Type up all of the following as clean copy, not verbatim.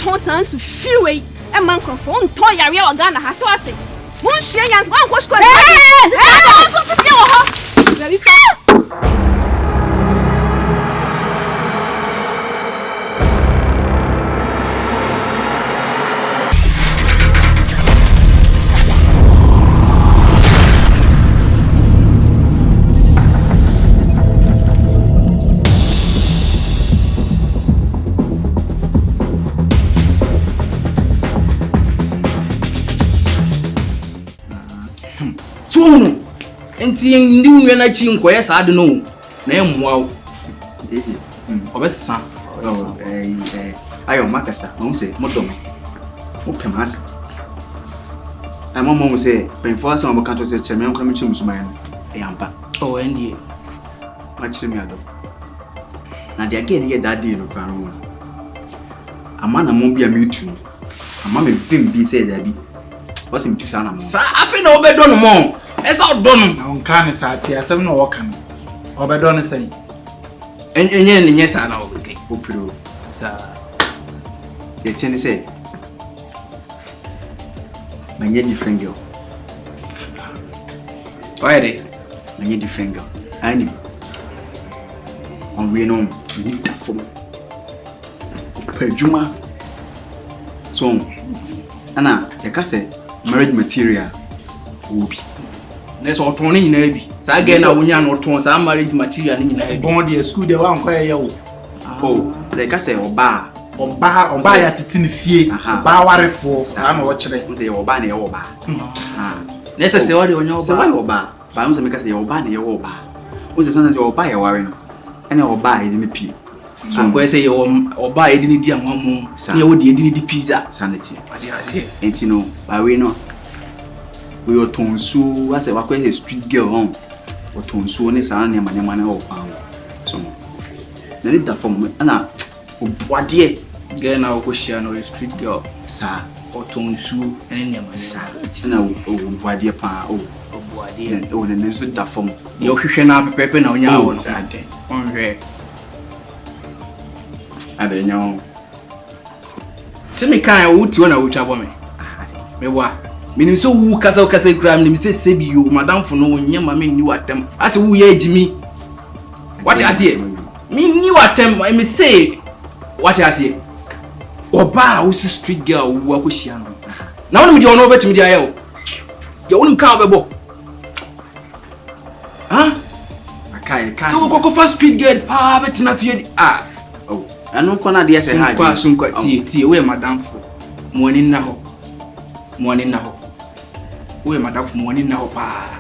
ton sans fuwe e man confront ton yare o Ghana ha so ate mon hwe yans wan ko school so fi wo ho very fast Enti ndi unwe na chi nkoye sa ade no na emwa o eji obesa ayo makasa mo se modom mo pemasa ai mo mo se penfo asa mo kanto se cheme nkra mi chi musuman e ampa o ndi ma chi mi ado na de again ye that day no kra no ama na mo bia mi tu ama me vim bi se da bi wasi mi tu sa na mo sa afi na obedo no mo esa odono na onka ne saati asem na woka no obedo ne sai enye ne nyesa na oke opiro sa ye tieni say manye different girl oire manye different girl ani on we no ni tafo pejuma so ana yakase marriage material obi Neso oton ni nyina bi. Sa ga na wonya no oton sa marriage material ni nyina bi. Bon de school de wan kwa ye wo. Oh, like I say oba ya titi ni fie. Oba warefo sa na wo kire. Mo say oba na ye oba. Nesa se wari onya oba. Se wari oba. Ba mo say make say oba na ye oba. Mo say say oba ye wari no. Ene oba ye ni pi. So ko say oba ye ni di anwamu. Ne wo di di pizza. Sanity. Ade ase. Enti no, ba we no. We are tonsu, I say, what a street girl on or tonsu, and it's only a man or pound. So, then it that from Anna, what dear girl now, question or a street girl, sir, or tonsu, and any sir. No, what dear pa, oh, the news with that from the ocean up pepper now, young on red. I don't know. Tell me, kind of wood you want to me. Me what? Meaning so who kasa kura me say sebi you madam for no nyama me ni watem ase wo ye ejimi what you say me ni watem me say what you say oba wo street girl wo akohia no na wonu me de ono betimi de aye wo ye wonu ka obebo akai so ko first street girl pa betina fie oh anu ko na de say ha kwa so kwa tie we madam for money na ho we madam for money na ho pa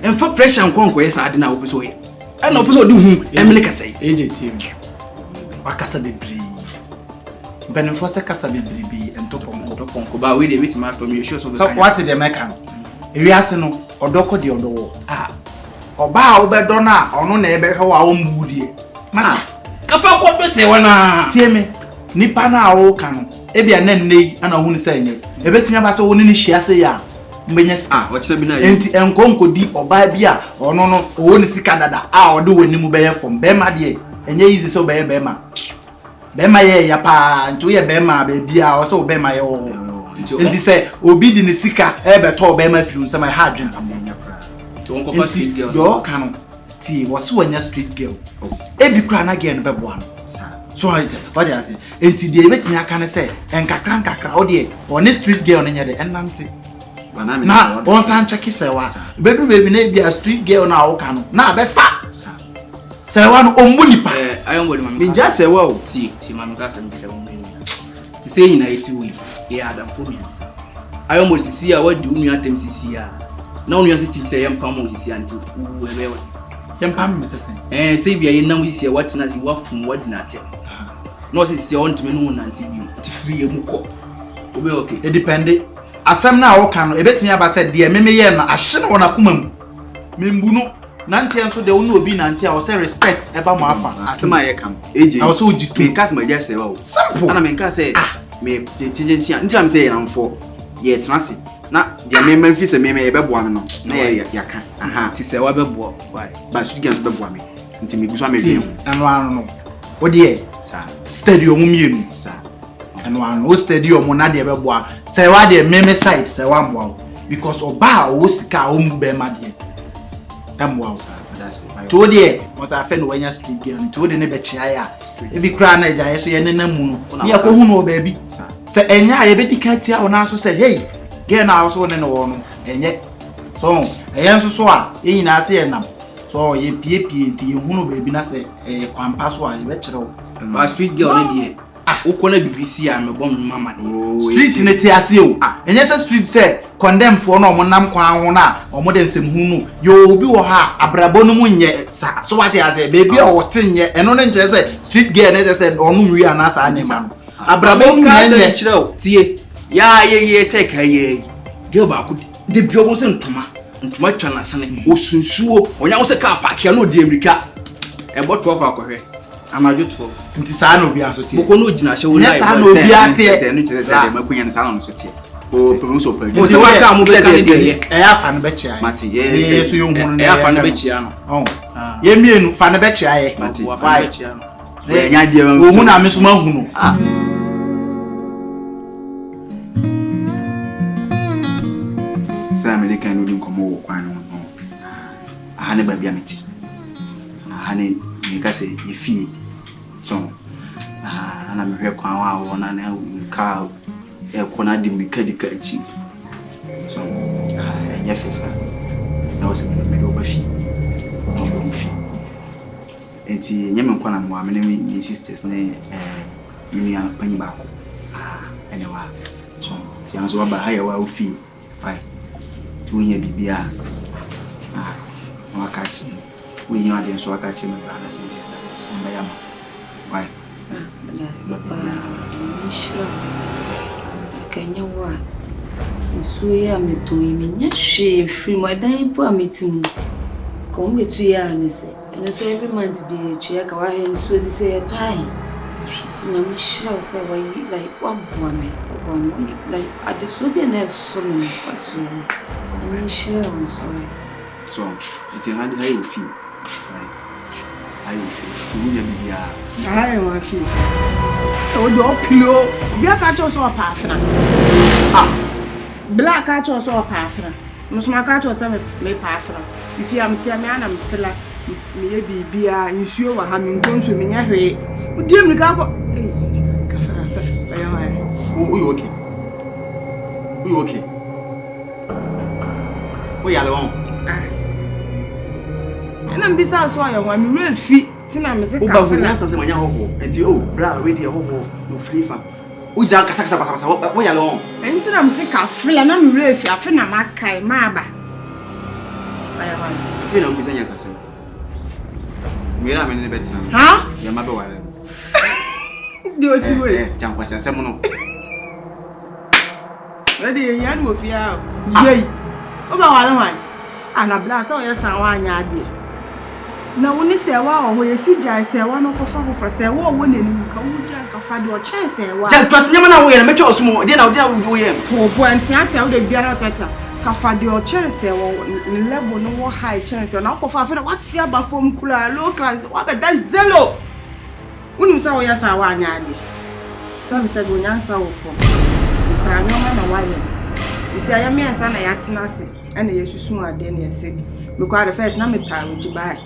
emfa pressure nkonko yesa ade na wo peso ye e na peso de hu emele kasa eje team wakasa bebre benefo se kasa bebre bi entoponko ba we dey wait ma to me show so what the mekan ewiase no odoko de odowo oba obedo na ono na ebe hwe wa wo mbudie masa kafa kodo se wana tie me nipa na awo kan ebia na nnei ana hu ni sa enye ebetumi aba so woni ni hia se ya mbenyes wacha bi na enti enkonko di oba bia ono no owo ni sika dada ode woni mu beye fom be ma de enye easy so be ma ye ya pa ntu ye be ma be bia o so be ma ye o enti se obi di ni sika ebe to be ma firu nsema ha adwen to onko fa street girl yo kanu ti wo so wanya street girl ebi kura na girl no be boa no so what you say enti de ebetimi aka ne se enkakra o de one street girl no nya de enante na on san check sewa bedru baby na bia street girl na wo kanu na be fa sewa no ombu nipa ayo ngodi mami binja sewa o ti mami ka sem bia ombu ti say ina eti wi ye adam for me ayo mo sisi a wadi unu atem sisi a na unu ase chiche yempa mo sisi anti u ebewe yempa me sesen say bia ye nam sisi a watina si wafum wadina atem no sisi on tme no nanti bi ti free emuko obe okay it depend asem na wo kan no ebetimi aba se de meme ye na ahye no na kuma mu membu no nanti enso de wonu obi nanti a wo se respect eba mo afa asem aye kan eje a wo se ojitu me kas ma jase wa o simple ana me kan se me tingentia nti am se ye namfo ye trance na de me fi se me bebo am no na ye yaka ti se wa bebo why ba su gen so bebo am nti me guso am e bi anu no wo de sa stadium mienu sa and one o stadium na de beboa say wa de meme side say wa mboa because oba o sika o mu be ma de emboa sa that's it to de mo sa fe no wanya street girl to de ne be chia ya e bi kra na ja yeso ye nenam mu no ye ko hu no ba bi say enya ye be dikatia o na so say hey girl na so ne no wo no enye so eyen so a ye nyina se ye nam so ye pie nti ye hu no ba bi na say kwampa so a ye be kire ba street girl ne de ukona BBC a me bom mama de street ne ti ase o enye se street say condemn for no mo nam kwan ho na o mo de nsem hu no yo obi wo ha abrabo no mu nye so what ya say baby o wotenye eno ne nche say street girl ne say onu nwi ana sa anima abrabo mu nye kire o tie ya ye take ye girl ba ku de bio go se ntoma twa na sene osunsuo onya wo se car park ya no di amerika e bo 12 akohwe amajo 12 nti saa na obi aso tie boko no gina hye wo na saa na obi atie se no kire se de makunya na saa na so tie o promoso pa o se waka mo be ka de e afa no be chia mati ye so yo hunu e afa no be chia no oh ye mienu fa no be chia ye mati afa no be chia no we nya de o mu na me so ma hunu sa American no din komo wo kwan no aha ne ba bia meti aha ne ni ka se ye fie so ana me hwe kwan wa wo na na ka e ko na di mi ka di ka chi so enye fesa na wo se me do ba fie no bo fie enti nye me nkwa na mo amene mi sisters ne mi panyi ba ko ene wa so ti anzo ba ha ya wa wo fie fine tunya bibia wakati wenye wadi nso wakati me brother and sister mbayama why that's mishra kenya wa nso ya meto imenya hwe free my dan po ametimu ko metu ya ne se ene so every month be twa ka wa he nso sise tai so na mishra say why like what woman like at the so be na so me paso mishra on so it's in how you feel right how you feel you need bia I want feel o do pilo bi aka cho so pa afra black aka cho so pa afra musuma aka cho so me pa afra if you am tia me ana me pela me ye bibia nsuo wa ha me ngonso me nya hwe udi me ka ko ka fara fa ya ha you okay you okay o ya lo na mbisa so ayo wa me refi tina me se ka fa o ba hu nyansa se manya hoho enti o bra already hoho no flavor o ja kasa basa o ya lo enti na me se ka fela na me refi afi na makai ma aba aya ba fi na mbisa nyansa se mira me ne betina ha ya ma be wa di o si we jan kwasa se mo no ready ya no ofia yei o ba wa lo han ana bla so ya san wa anya ade na woni se wa ho ye si jai se wa no kofa kofa se wa wo nenu ka wo jan ka fa de o chen se wa jan twase nyama na wo ye na metwa osumo de na wo ye to bo antiatia wo de biara tata ka fa de o chen se wo level no wo high chen se na kofa fa what see aba form kula low class wa be that zelo woni se wa ya san wa anya ade sabi se go nyansa wo form kra nyoma na wa ye isi aya mi ansa na ya tena se ana yesusu ade na yese because the first na me pa we jibai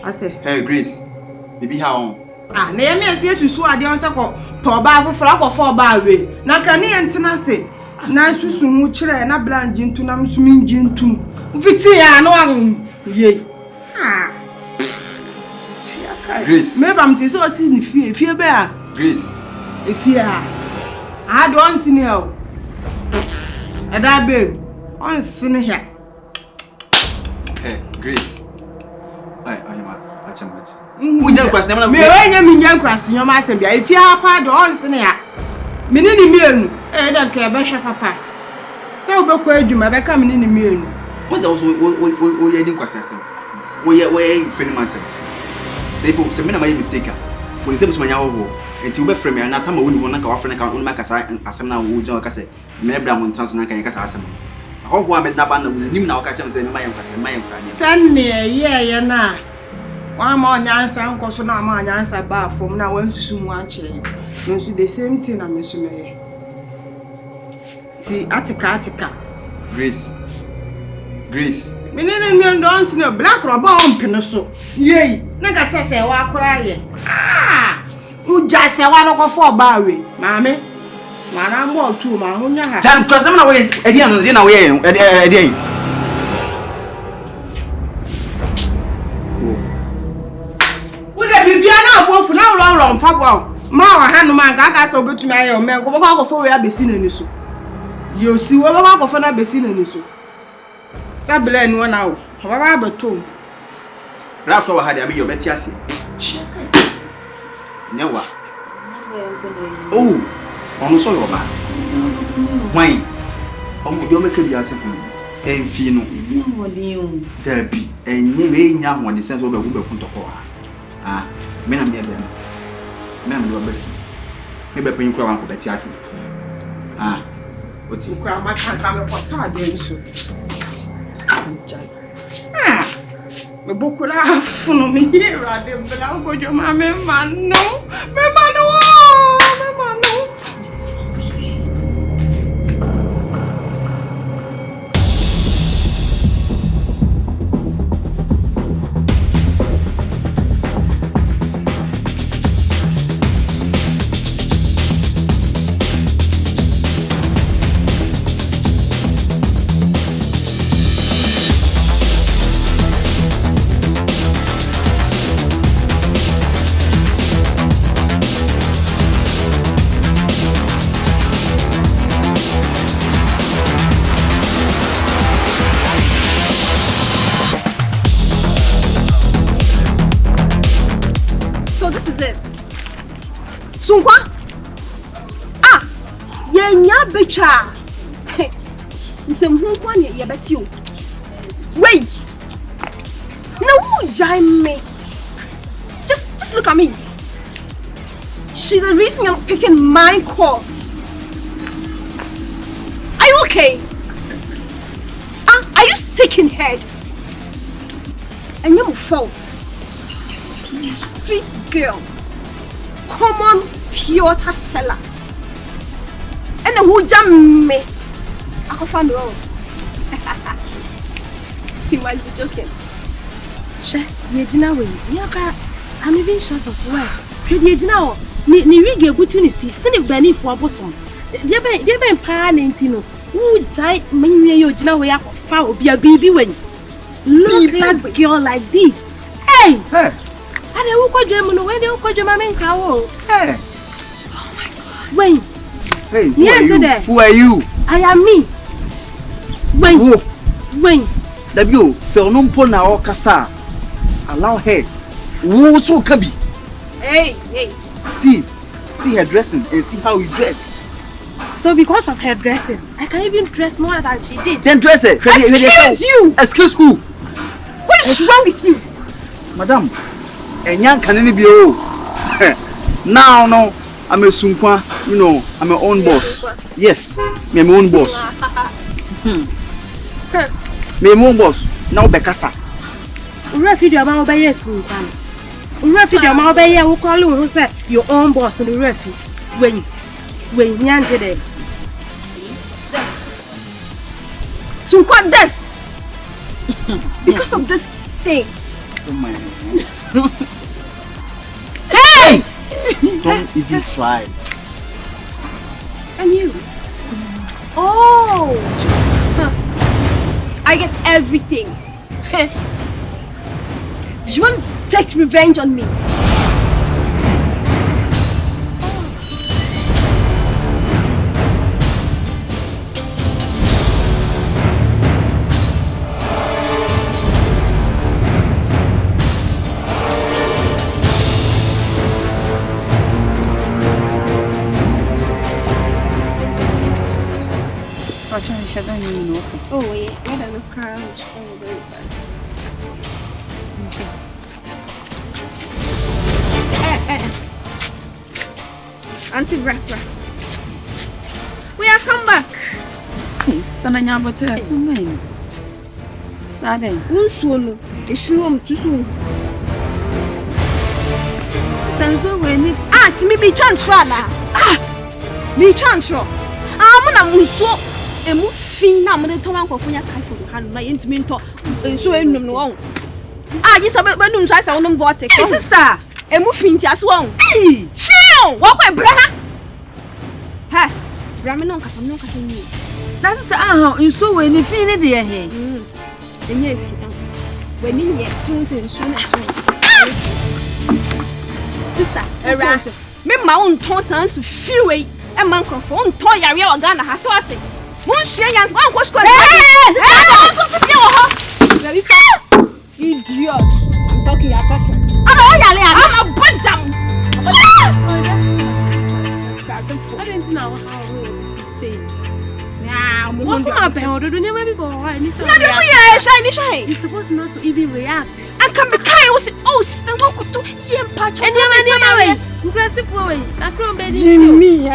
I say hey Grace baby how na ya me ansa yesusu ade on se ko pa oba afoforo akofo oba we na ka ne yentena se na susu hu kire na blanji ntu na msumi nji ntu fiti ya no an ye Grace me bam ti so si ni fie be a Grace fie a do on sini o eda babe on sini here hey Grace ayama achamati unja kwase na me wenya minya kwase nyoma asem bia ifia pa do on sini ya menini mienu da ka be hwe papa se obekọ adwuma be ka menini mienu what's also wo ye din kwase asem wo ye friend man asem say for se me na my mistake wo se musumanya ho enti wo be friend me na tama woni wona ka wa friend ka woni maka asem na wo jin ka se me bra mo ntanso na kan ka sa asem ho a me na ba na nim na waka chem se me mayen kwase mayen kwanye sanne ye na wa ma onyansa nkoso na ma onyansa ba fom na wansusu mu ankyere No, so the same thing I'm mentioning. See, Atika. Grace. Me don't see no black rubber on pinoso. Yay, nigga says, "Wa cry." Ah, uja say one go for barwe, mammy. Man, more too, man. Time because I'm away. Edian, away. Would have you been out for now long, Papa? Ma hand man, I so good to my own man. Go for where I be seen in this. You see, what I go for not be seen in this. Sablen 1 hour. However, two. Rafa had a meal, Betiasi. Never. Oh, almost all over. Why? You make a bias and Fino. There be a new young one, the sense of a woman. Ah, men are near them. Men will be. Maybe bring for Uncle Betiasi. Ah, what's it? My can't come up with Me bukula afuno mi hira de bela go jo ma me manu. Sunkwa? Ah! Yenya becha. Nsem hunkwa ne yebeti o. Wait. No who join me. Just look at me. She's the reason you're picking my course. Are you okay? Are you sick in head? And your fault. Street girl. Common Piotr seller. And who jam me? I can find out. He might be joking. She, Yejina way. Yaka, I'm even short of words. Yejina, ni wige opportunity. Send Benny for a bosom. They been parentino. Who jai me Yejina way up foul be a baby when look like girl like this. Hey! I don't go German when you go German cow. Hey! Oh my god. Wait. Hey, who are you? I am me. Wait. W, so no pona or casa. Allow her. Who so kabi? Hey. See her dressing and see how you dress. So because of her dressing, I can even dress more than she did. Then dress it. Excuse you. Excuse who? What is wrong with you? Madam, and young can any be old. Now, no, I'm a sunkwa, you know, I'm my own boss. Yes, me my own boss. Me my own boss. Now Bekasa. Refi your mouth by yes, Refi your mouth by ya who call you who said your own boss in the refi. When young today. Sunkwa this. Because of this thing. Oh my. Hey! Don't even try. And you? Oh! I get everything. You want to take revenge on me? Oh, yeah, I don't know, crown. Auntie Brakra, we have come back. Standing up to us, man. Starting. Unsono, if you want to soon. Stand so when it. Ah, it's me, Chantrana. Me chancro. Amuna munso emu fin na mo de to man kofunya kai for han na yentimi nto so enum no won. Yi sabe benum so asa wonum vortex. Hey sister, emu fin ti aso won. Fion, wo kwa bra ha. Ha, bra me no kasa ni. na sister nso we ni fin ni de he. Enye fi. We ni nye tun se nsu na so. Sister, era me ma won ton san su fiwe. E man konfo won ton yare wa Ghana ha se wate. Mun sua yans wan ko school. So se bi wo ho. Very idiot. I'm talking. Ana o yale ya na badam. I didn't know how we say. Yeah, What happened? Do you maybe go right? You're supposed not to even react. I can be kind of say, oh, sister, what could do? You patch. And you aggressive way. I can't be Jimmy.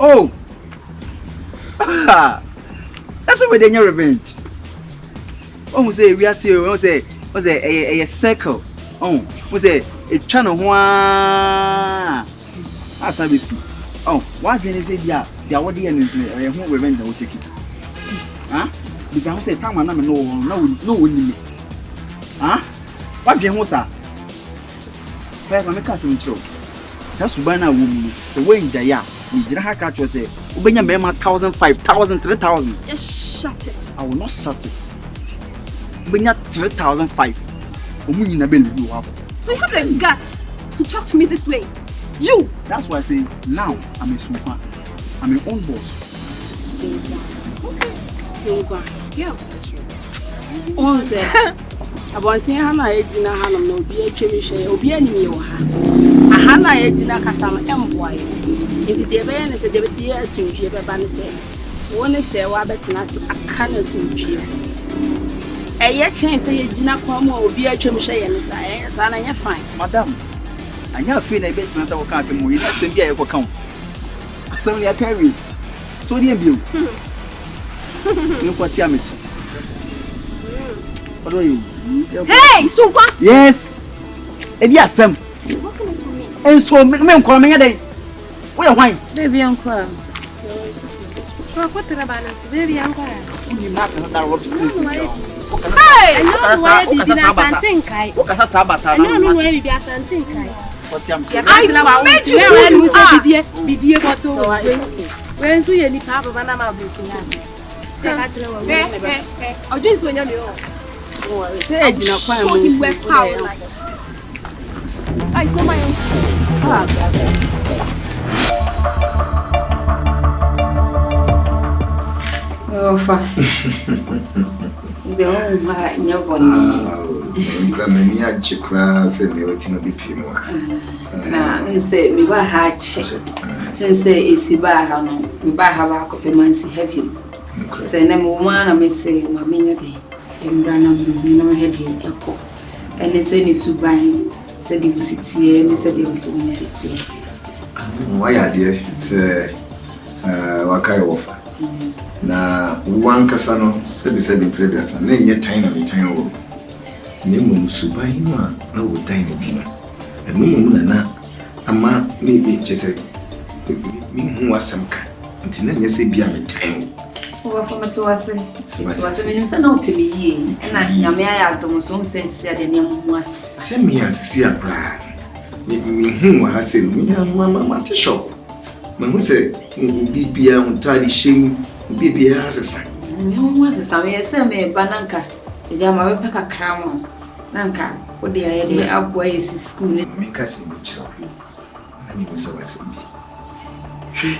Oh! That's why they need revenge. Oh, say we are serious. Oh, say a circle. Oh, we say a channel. As I see. Oh, why can you say they are what the enemies who revenge will take it? Huh? Because I say, come on, no, winning. Huh? What do you want, sir? Where make us in trouble? Sasubana woman, so when Jaya, we didn't have catch us say, Ubenya Mema 1,000, 5,000, 3,000. Just shut it. I will not shut it. Ubenya 3,005. Umuna believe you have. So you have the guts to talk to me this way? You! That's why I say, now I'm a super. I'm my own boss. Okay. So, Girls. Onze. Abontin hana ejina hanum na obi atwemi hwe obi animi wo ha ahana ejina kasam emboaye enti de be ne se de be die asunhwie be ba ne se woni se wa betina se aka na asunhwie eye chen se ejina kwa mu obi atwemi hwe ye ne sa na nya fine Madam, anya fe na betina se wo kan se mo yi na se bia ye ko kan asem ya carry so dey bio you kwati ameti what do you? Hey, so what? Yes. Edi asem. What can you tell me? And so me nkwa me yade. Wo ya hwan? Baby uncle. so ko trabana se baby anko Ni na ka da rob since. Hey! Okasa sabasa no we be asantin kai kwati ameti. I made you bidie boto we nso ye ni pa baba na ma buku ya ka tele wa Hey. I'll do this when you're say ejina kwa show you where power lies. I smell my Oh, fa. Ibe o ma nyaboni. Grameni achikra se ne wetima bipimo. Na nse mi ba ha che. Sense isiba ha no. Mi ba ha ba ko pe mansi heavy. Se na mo ma na me se ma menya de. Embrana no heavy eko. Ene se ni suban se di visitie, ni se di so visitie. Why de se wakai wofa. Na wankasa no sebi previous na nye tan na metan wo. Ne mum suban na wo tan ne bi no. Enu mum na ama me be chese mi hu asamka. Nti na nye se bia metan wo. Wa fa mate wase. Wase me nim se na opemi yie. Na nyame aya adom so sense ade ne mu asisi. Se mi asisi abra. Mi hu wa hase mi ma te shock. Ma hu se bibia untadi shem bibia asesa. Nyo asesa me se me bananka. Ya ma be peka kramo. Nanka odi aye de abua esi school ni. Mi kasi mi chiro. Na mi se wase bi. Hwe.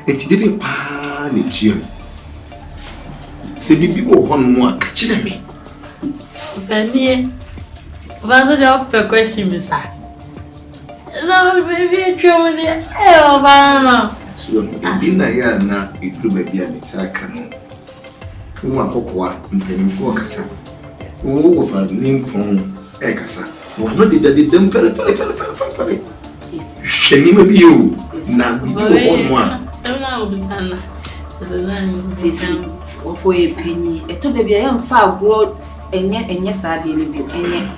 Eti de be pa ne tuam. Se bibi wo hon mo aka kire me. Fanie. Vaso de op question bisa. No baby, trouble. Oh, Bana. So, Bina Yana, it grew baby and attack. Who are Pocoa, and for Cassa. Oh, for Nimpon, Ekasa. One of the daddy them pere. She may be you. Now, you one. So now, listen, for a penny, a told the young far grow, and yes, I didn't be any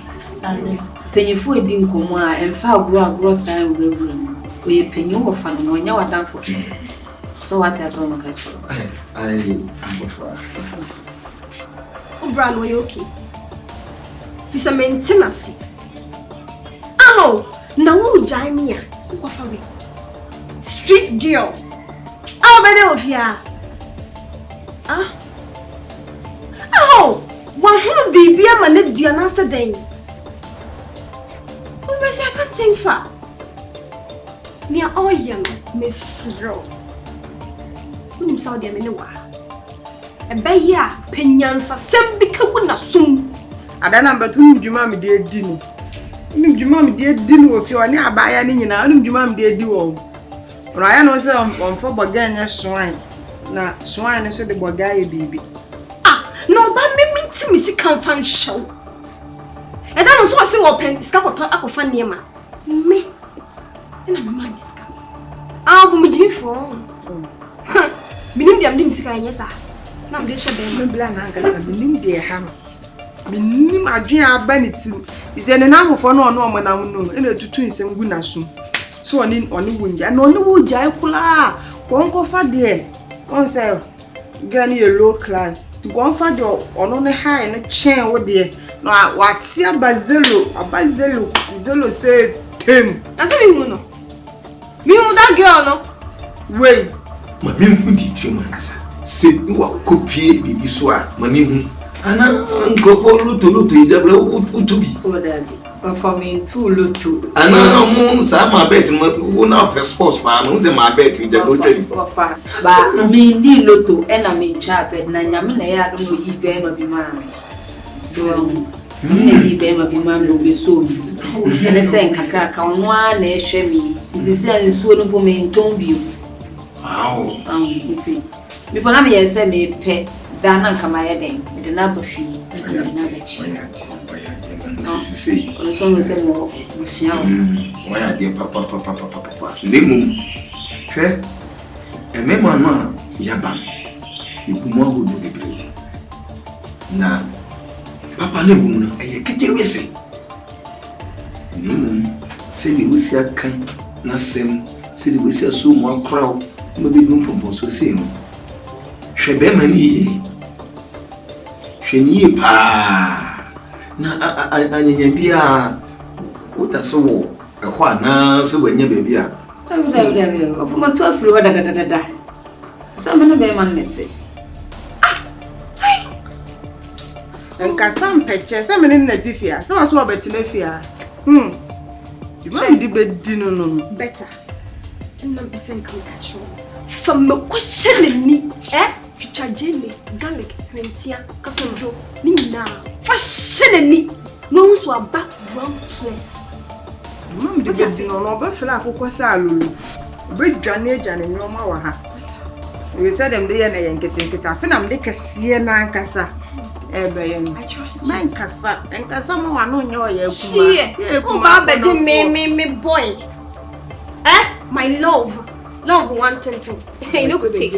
penny for a dinkum and far grow sign will room. We a penny over fun when you are done for you. So what has on the catch? I am Oh, Brown, were you okay? It's a maintenance. Oh, now who join me? Street girl. Oh, but of ya. Oh, 100 baby, I'm a lip Diana day. What was I can't think for? Near all young Miss Rowe. Whom saw them in a while. And by ya, Penyans are some big wouldn't soon. I don't know but whom you mammy dear dinner. You mammy dear dinner if you are near by any, and I don't you mammy dear do. Ryan was on for Bogania swine. Now, swine is the Bogaya baby. No, but me to Missy Confrontation show. And that was what I open scalp to Aquafan Yama. Me and I'm a man. I'll be Jimmy for. Meaning the amazing sky, yes, sir. Now they shall be blind and meaning dear ham. Meaning my dream banity is an enough for no when I know, and to twins and Gunasun. So on the wind, and on the wood, Jacola, won't go for dear. One say, Ghanaian low class. To go for the on a high and a chain with dear. No, what's your Bazelo? A Bazelo, Zelo said, Tim. That's what you know. Me with that girl, no? Wait. My name would teach you, Macassa. Say, what could be Biswa, my name, and Uncle for Lutu Ijabra to be. Oh, daddy. Performing too little. And I'm my bet, who now press sports, man, who's in my bet in the hotel. But me, dear Lotto, and I mean, chap, and I don't know you bear of your man. So, you bear of your man will be soon. And I say, Cacrack on one, a shemmy. This is soon for me in Tombu. Wow, it's it. Before I may say me pet, Dana come my head, the number fee. See, on the song was a more. Why are dear papa? Name and Mamma, Yabam. You come on who do the blue. Now, Papa Nemo, and you kitchen missing. Nemo, say the whisky can not same, say the whisky so more crowd, maybe no propose to see him. Shebemani, Sheni pa. Na anyanyabia utaso ehwa na se wanya baby a of my 12 flew da some na be man metse and Cassam picture some in the tifia so was what betinefia you might be no better and not be sent catch from the question me Chajene, garlic, rentia, kakonjo, nina, fashion no one's a background place. Mamma did no buffalo, Cosalulu, big drainage and in your mawaha. We said them day and getting it off, and I'm like a Siena Cassa. I trust man Cassa and Cassama no your she. Oh, Baba, me, boy. My love. Love wanting to. Hey, look at it.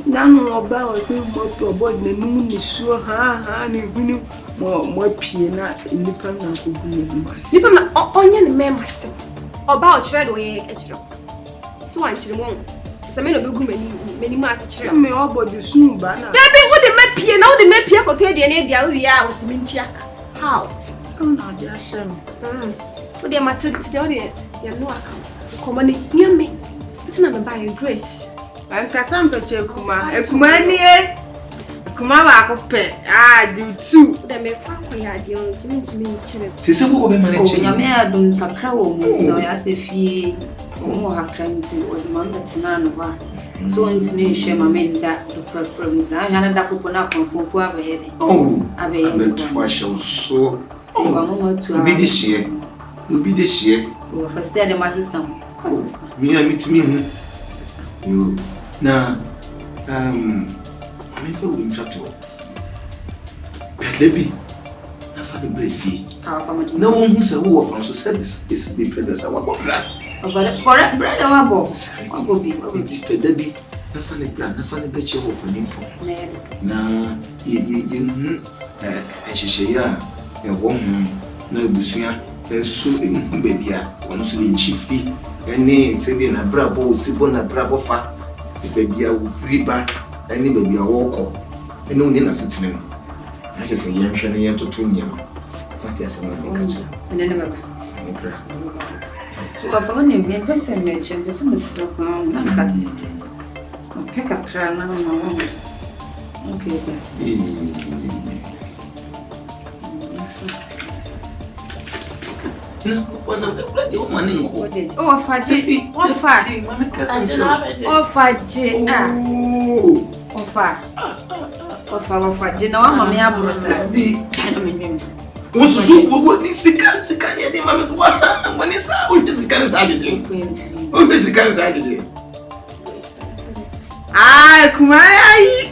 Now, about saying what your boy, the moon is sure, and you more piano in the panel. Sleep on the onion members about shadow. So I chill won't. Some men of many masses. Me all but the soon banner. There be what they make piano, the make piano, the idea was Minchak. How? So now, dear son. For their maternity, you know, I come on near me. It's not by grace. And Cassandra Kuma, a Kumani, Kumava, do too. They may probably add you to me. Tis a woman managing your mare don't a crow, so as if he more her crimes or the man that's none of her. So into me, shame my men that the preference. I had a coconut from Poor. Oh, I bet I shall so. Obi this year. First year the master some. Me and me to me. You now I'm for we interrupt you. But lebi na fa be brefi. No one who say who from so service is be previous our brother. Correct brother wa bo. Go be lebi na fa le brother na fa le beche wo for nimpo. Na ye ehihye ya e wo hu na ebusua enso baby a ono so le chifi ene se de na brabo si bo na brabo fa baby a wo free ba ene baby a wo ko ene oni na setene na je se yen hwe ne yen toto niema what ya se na nkacho ene ne baba ni bra so afa ne me pese me chen pese me so ko na ka peka kra na na okay ba no wana bloody woman ngo oh faje ofa na wa mama ya buru sa bi Onsusu wo ni sika ye ni mama to wa woni sa o ni sika ni sa jeje o ni sika ni sa jeje ah kumari ai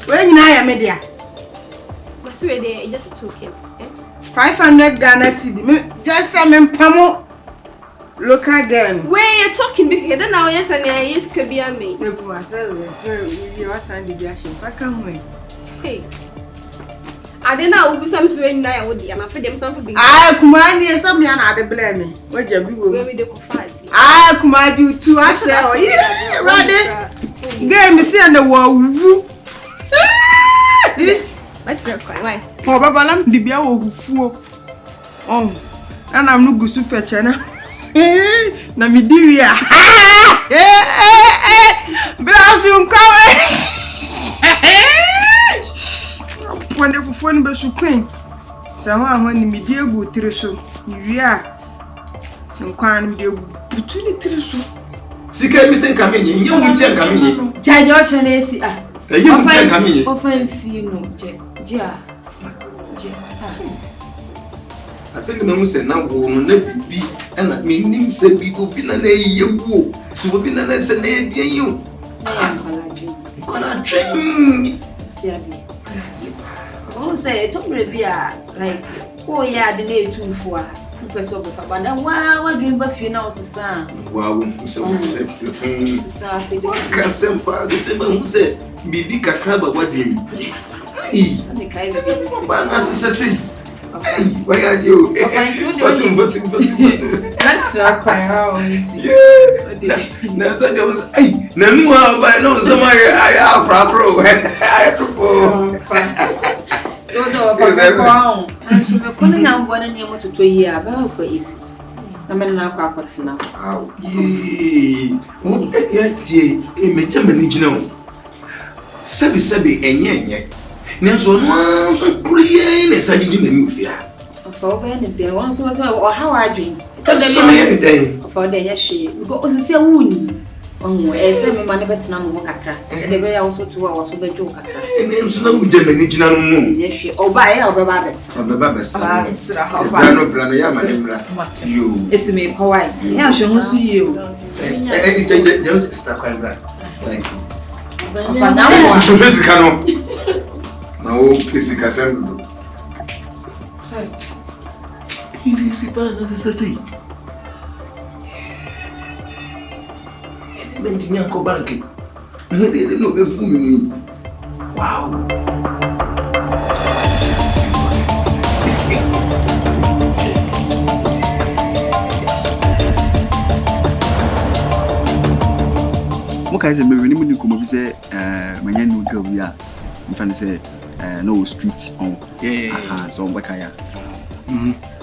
when you are media what's we there just talking 500 Ghana cedi me just say me pamo local girl when you talking because then now yes and yes can be a me e kuma say you was and the action paka ho hey ade na ogu sam so en na ya wodi na fe dem sam for be ah kuma ni so me na ade blame me waja bi wo we dey ko fight ah kuma ju tu ase o ready game see na wo wu what's your cry why oh baba lam di bia wo hufuo oh ana am no gu super chana na mi diria brasu nkawe wande fufuo ni be su queen sa ho ahon ni mi die gu triso wia nkwan ni die gu putu ni triso sika mi sen kamenye nye wu tie kamenye jaje o shene si ah ye wu tie kamenye o fa mfi no je I think me say na wo no na bibi na me nim say bi obi na na yewu so obi na na say na edie yu kola dream si adi o say to bia like o ya de na etufo a person be fa bana wa dream ba fie na osesa wow so say osesa fe de ka sempa say ba hu say bibi kakra ba wa dream ai kai be ba na say hey, why are you? But that's quite how now so there was hey, na nu ha ba no so my I pro I pro so do fa ko an so be ko na ngwa na nyamo to yi aba ko isi na me na akwa akotina aw wo ya tie e me jama ni gina o sabi enye Nenso no so kuriye ne sajiji me mufia. Ofa be ne de won so o how adwin. So me be den. Ofa de ye hye. Because osisi awuni. Onwo ese me ma ne betena mo kakra. Se de be ya wo so to wa wo so be jo kakra. Nenso na uje me ni gina no mu. Ye hye. Oba ye obeba bes. Obeba bes. Oba besra ha oba. Brano ya ma ne mra. Yo. Esi me kwai. Ya hye ho so yi o. Je sister kwai bra. Thank you. Ofa na mo. So basically no. Na o physical semble. Ele se para na sessão. Ben tinha ko bank. Ele no be fumi ni. Wow. Mo kai se me ni mu ni ko mo bi se manya no girl bi a mfa say no street on so what ya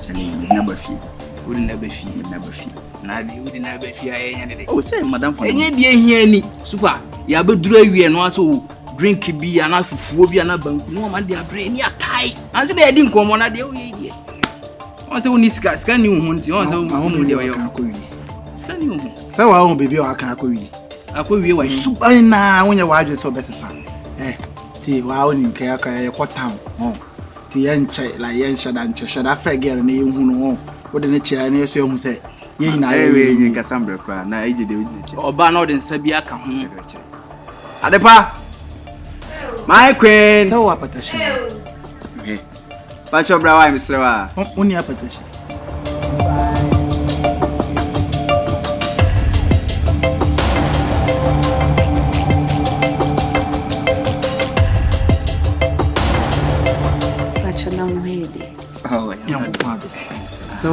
chani never feel would never feel na di would never feel any oh say madam for enye die hia ni super ya be duru awie no aso drink bi ana fufuo bi ana banku no ma de abre ni atai anse de edi nkomo na de o ye die On say we sika ni hu nti on say we dey wayo sika ni hu say wa hu baby wa kan akọwie wa suban na wonya wa adwe so besesa ti wa oni nke akra ko town ti yen che la yen shada frege na yen hu no wo de ne chia na yeso hu say yen na yen kasambre kwa na eje de wudi oba na o de nsa bia ka hu adepa my queen so wa patashin Pacho brawa misrewa oni apatashin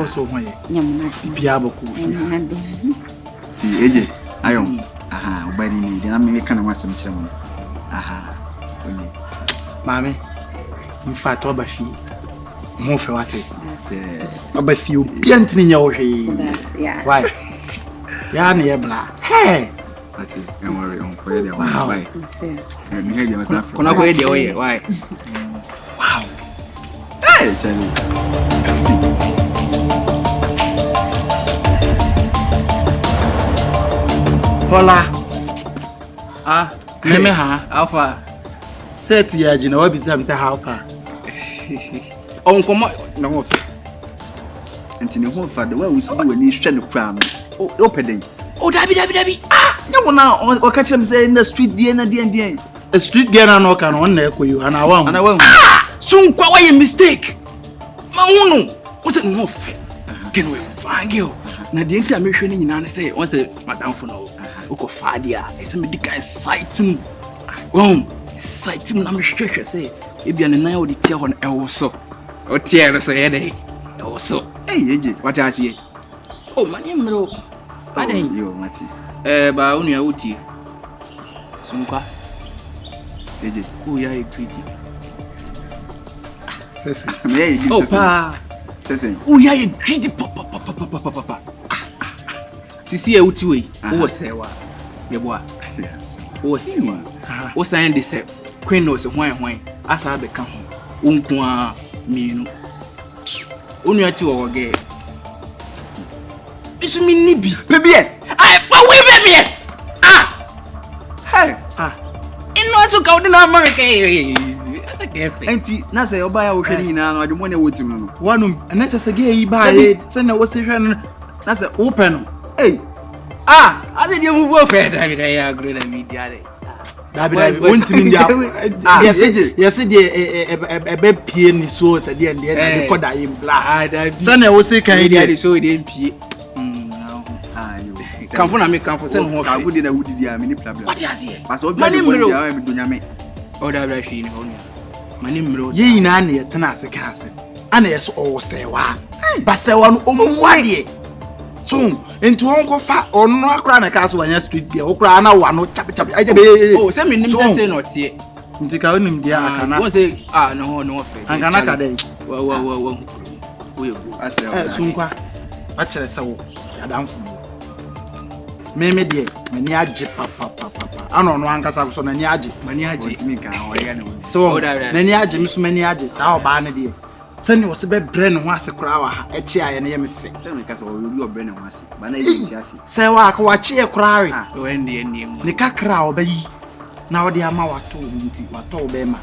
so hoye nyamna bia boku ti eje ayon ubani ni de na me kana wasem kire mo oni mame in fact oba fi mo fe wate oba fi obi antini nya wo hwe why ya na ye bla hey ati don't worry on ko ye de why me hear you say kona ko ye de why wow hey Charlie hola neme ha alpha set ya jina wa bisam say how far on komo na ho fa enti ne ho fa de wa wusi we ni hwe ne kra no o peden dabi nyamo na o ka chem say na street die na die a street girl na no ka no na ekoyu ana wa sunkwa wa ye mistake ma hunu o se no fa kenu fine girl na de enti a mehwe ni nyina ne say on say madam fo no uko fadia ese me dika exciting exciting na me hwehwe say ebia ne nan odi tie ho no ewo so o tie so ye dey ewo so eje what I see mani mro adan yo mati ba unu ya uti sunkwa eje ya egridi sese me e bi sese ya egridi papa sisi e uti we wo sewa ye boa wo sewa wo san de se queen no se hwan asa be ka ho unku a mienu onu ati wo ge bisu mi ni bi bebie ai fa we me hey inu atu ka odi na America ata kefe enti na se oba ya wo hwe ni nyina no adwemo ne wotim no wanum na tese ge yi ba ye se na wo se hwe no na se open ase dia mu bo fe David ya agro na media re David won't mean dia yes de be pie ni so se de na de koda yim bla se na wo se kan dia so de pie kanfo na me kanfo se no ho sa gudi na wudidi a me ni problem what you say pass obi na wo dia me donyame David hwe ni ho ni mani mro ye ina na ye tena ase ka ase ana ye so o sewa ba sewa no omwade so enti won ko fa ono akra na ka so wanya street bia wo kra na wa no chap aje be se me nim se no tie nti ka onim dia akana won se no fe akana ka dai wo ye go ase sunkwa a chere se wo ya danfo me die mani age papa ano no ankasa so na ni age mani age timi ka o ye na so na ni age miso mani age sa oba na die sani wo se be brand ho ase kura wa ha echi aye na ye me fe se me ka se wo bi obrand ho ase ba na ye ti ase se wa ka wa chi e kura we o ndi mu ni kakra obayi na wo de ama wato nti wato be ma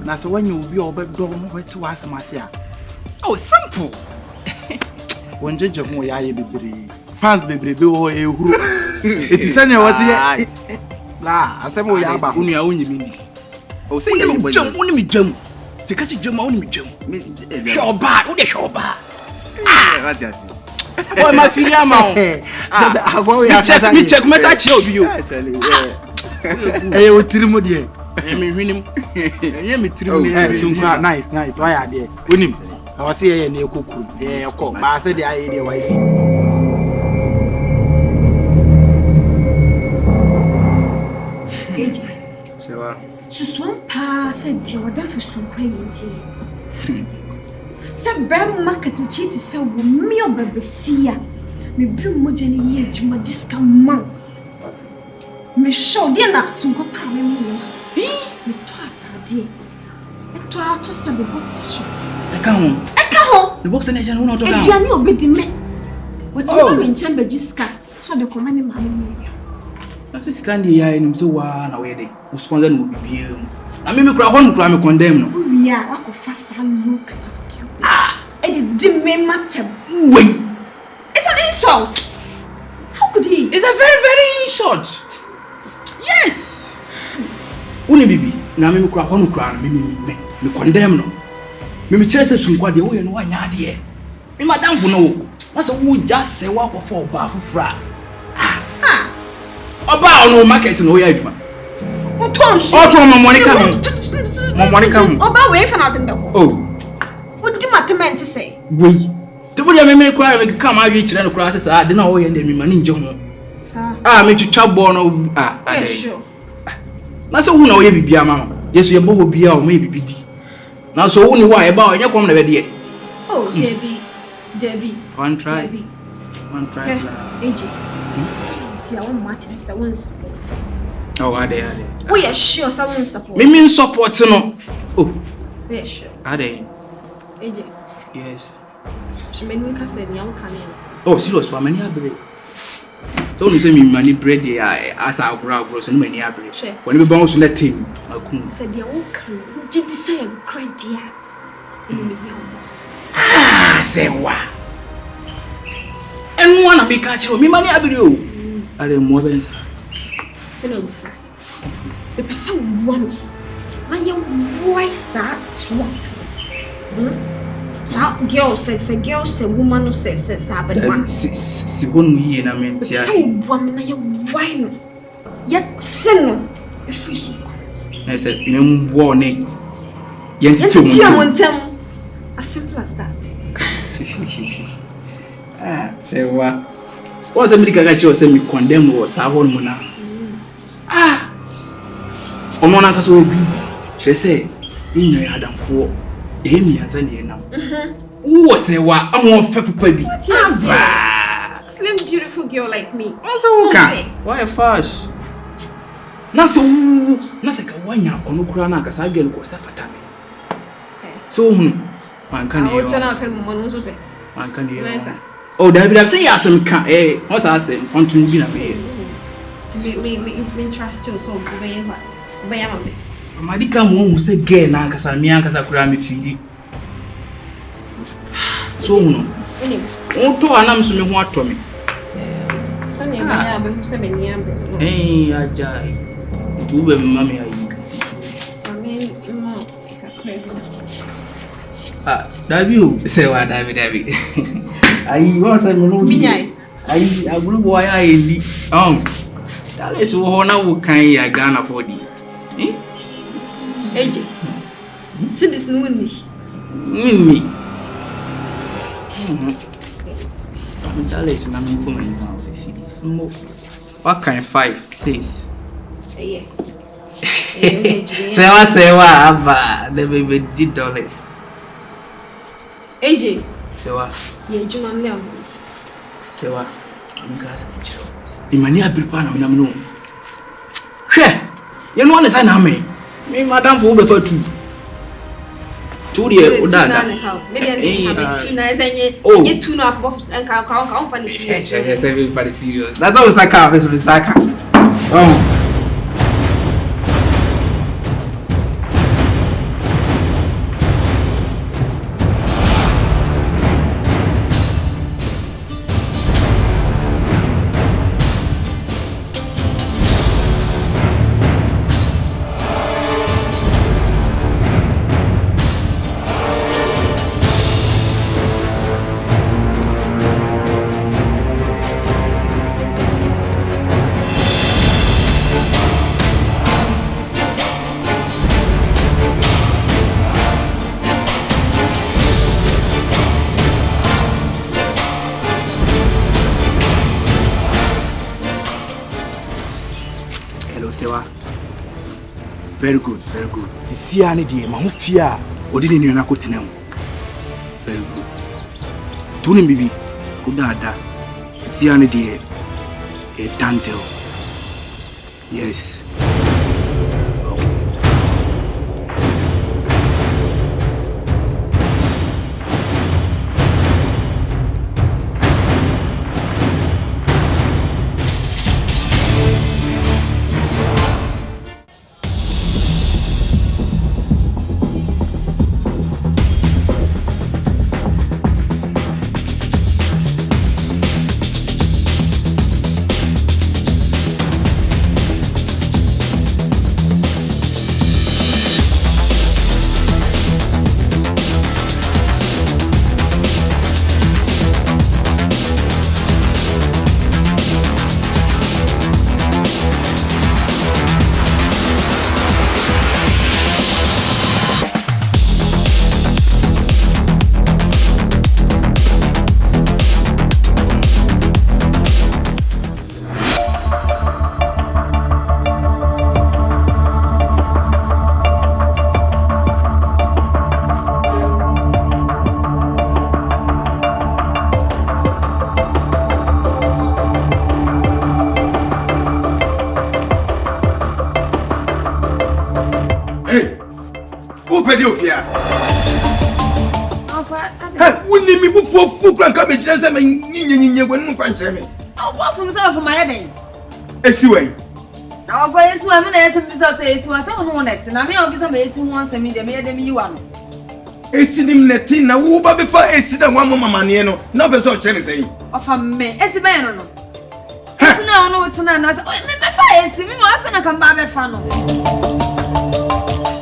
na se wanya obi oba do no wetu ase mase a simple wonjeje ho ya ye bebre fans bebre be wo ehuru eti sani wo se la asemo ya ba unu ya onyimi ni se ye unu mi jam se ka si jam unu mi jam shoba wo de shoba what you say boy ma filia ma o agwa ya check me check me sa che obi yo o tirimo de me hwinim me tirimo sunkwa nice why are there onim awase ye na ekokuru ye ko ba se de aye de wife eja sewa susuan pa se de wadan fi sunkwa yenti se bem market chiti se wo mi obabesia me bi moje ni ye adwuma diska man me show de na sunkwa pa me to atade to se be box shot e ka ho. The box and agent will not E dia me obedi me. What you want me chamber jiska. So the command man. That's a scandal here in so one away. Who sponsor will be you. I mean, me condemn. We are a fast low class. And it didn't matter. Wait. It's an insult. How could he? It's a very, very insult. Yes. Uni bibi. Na me kura honu kura me condemn no. Me chese sun kwa de wo ye no wanya de. Me madam fu no. Wasa wo just say wa ko for ba fufura. Ah. Oba ono market no ya aduma. Utonsu. Otro mo Monica mo. Mo Monica mo. Oba we fa na de ko. Oh. Udi matement say. Wei. To bo ya me kura me ka ma wi kire no kura say de na wo ye ndem mani nje ho. Sa. Me twitwa bo no Yeah, sure. Na so hu na wo ye bibia ma no. Yesu ye bo ho bia o ma ye bibidi. Na so hu ni wa ye ba o nya kom na be de. Oh, Debbie. One try. AJ. See, I want Martin. I want support. Oh, are they? We are sure someone support. Me mean support no. Oh. Yeah, sure. Are they? AJ. Yes. She made me say young Ghanaian. Oh, serious for many abre. So you say me money bread there as I grow so many abre. When we bounce on that team. Said the old can. Did the same credit here. Ah, say what? And one make catch me money abre o. Are more than sir. Fellow business. The person one. My voice at what? That girl said, woman says, but si won we na mentia. So woman ya wine. Yet sin a free soup. I said, me warning. Yentim. As simple as that. Say what? What's a medical guy say me condemn was our one mona? Omona kaso obi. She say, in your Adam for Amy as any now. Who was say what? I'm one for baby. Slim, beautiful girl like me. Also, okay. Why a fuss? Naso, Nasaka wanya onukrana kasa girl ko safata. So, man can you turn out from one also? Man can you? Oh, David, say yes, some can. What's I say? Want to be a baby. We trust you so very much. Madika mo say girl na kasa mi an kasa kura me fidi. So no. To anam so me ho ato me. So me ya be se me nia be. Ajai. Tu be mama ayi. Amen no. David say wa David. Ayi won say me no bi. Ayi agulu boy ayi bi. That is wo na wo kan ya Ghana for di. AJ. See this no me. That is na me come in now to see this. What kind 5 6? Yeah. Say what aba the baby $10. AJ. Say what? Yeah, you know now. Say what? I'm gas chill. Imani abripa na me no. Hwe. You know what na me. Me madam for be for 2. 2 dey odada. Me dey have 2 na say 2 no above and can for the serious. Yes, for the serious. That's all Saka face with Saka. Very good. Sisia ne die ma ho fia odi ne nua kotina mu. Very good. Tuni bibi ko dada. Sisia ne die e dantel. Yes. pedi ofia. Ofa. Wuni mi bu fofu kran ka be kire se me nyinyenye wonu kwa kire me. Ofa from say for my den. Esi wen. Ofa esi wen me na esi bi say esi wan say ho net na me o bi say me esi ho ansem de me de me yiwa no. Esi nim neti na wo ba be fa esi da wan mama ne no na be so kire me say. Ofa me esi ben no. Esi na ono wotena na say me be fa esi me ma afa na kan ba be fa no.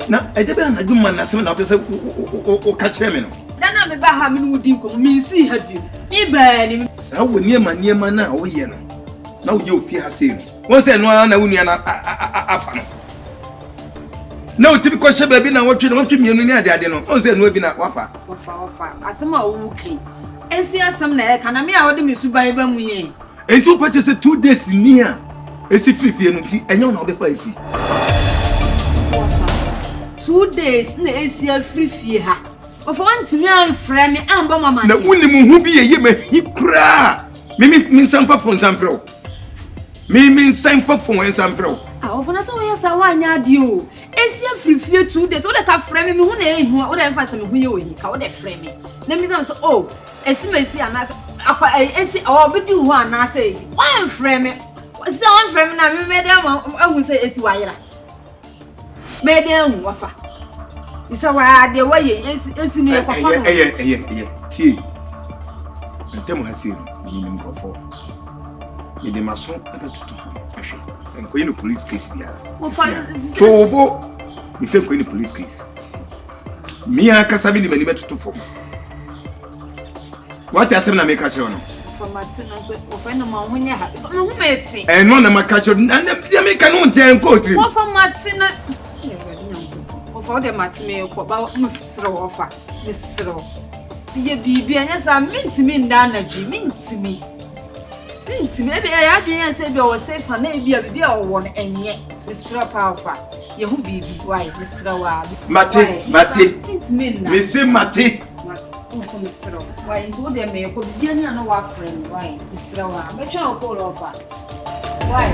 Na ede be anadum man na se na be say o ka kire me no. Dana me ba ha me no di ko me si ha bi. Me ba ni. Sa wo niema na wo ye no. Na wo ye ofie ha sei. Won say no na wo nua na afa no. Na o tibi ko hye ba bi na wotwe mienu ni ade no. Won say no bi na wafa. Wafa. Asema wo kai. Ensi asem na e kana me a wo de me suban ba mu ye. Enti o purchase 2 days ni a esi free no nti enye na obefa esi. 2 days na esi free ha. Of one to me and frame and mama. Na woni mu hu bi ye me hi kra. Me sanfa fon sanfro. Me sanfa fon sanfro. Ah, of na so we sa wanya di o. Esi free 2 days. O de ka frame me hu na ehu. O de mfa se me hu ye oyi ka o de frame me. Na me say oh, esi mesi ana akwa esi o bi di hu ana say. One frame. Se one frame na me dem ahu say esi wayira. Me dem wafa. Isa wa de wa ye esi me kwa fa. Tie. Ntem ha sei ni nim grofo. Ni de maso abetutu fu. Ahwe. Enko yi no police case dia. Tobo. Mi se enko yi no police case. Mi aka sabi ni bani betutu fu. What you say na me ka kire no? For Martina so of no ma ho nya ha. No ho meti. No na maka kire na ya me ka no ntia enko otri. What for Martina? For the matme ko ba mfsro ofa misro ye bibi anya sa mintimi nda na dwi mintimi e ya adwen se bi o safe na e bi a bibi a wo no enye misro pa ofa ye hu bibi why misro wa mate mintimi na me se mate ko misro why nti wo de me ko bibi anya no wa friend why misro wa me twa ko ofa why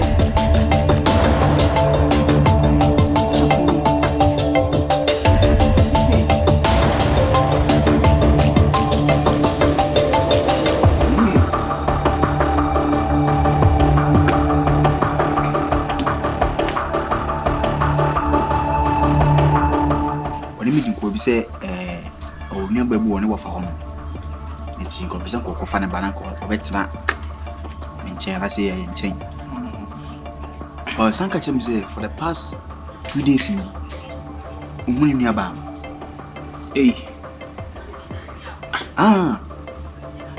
bi se o nua babu woni wofa hono enti ko bisa ko fa ne bana ko obetra menche ra se ya nchen sanka chemze for the past 2 days ni umuni nua ba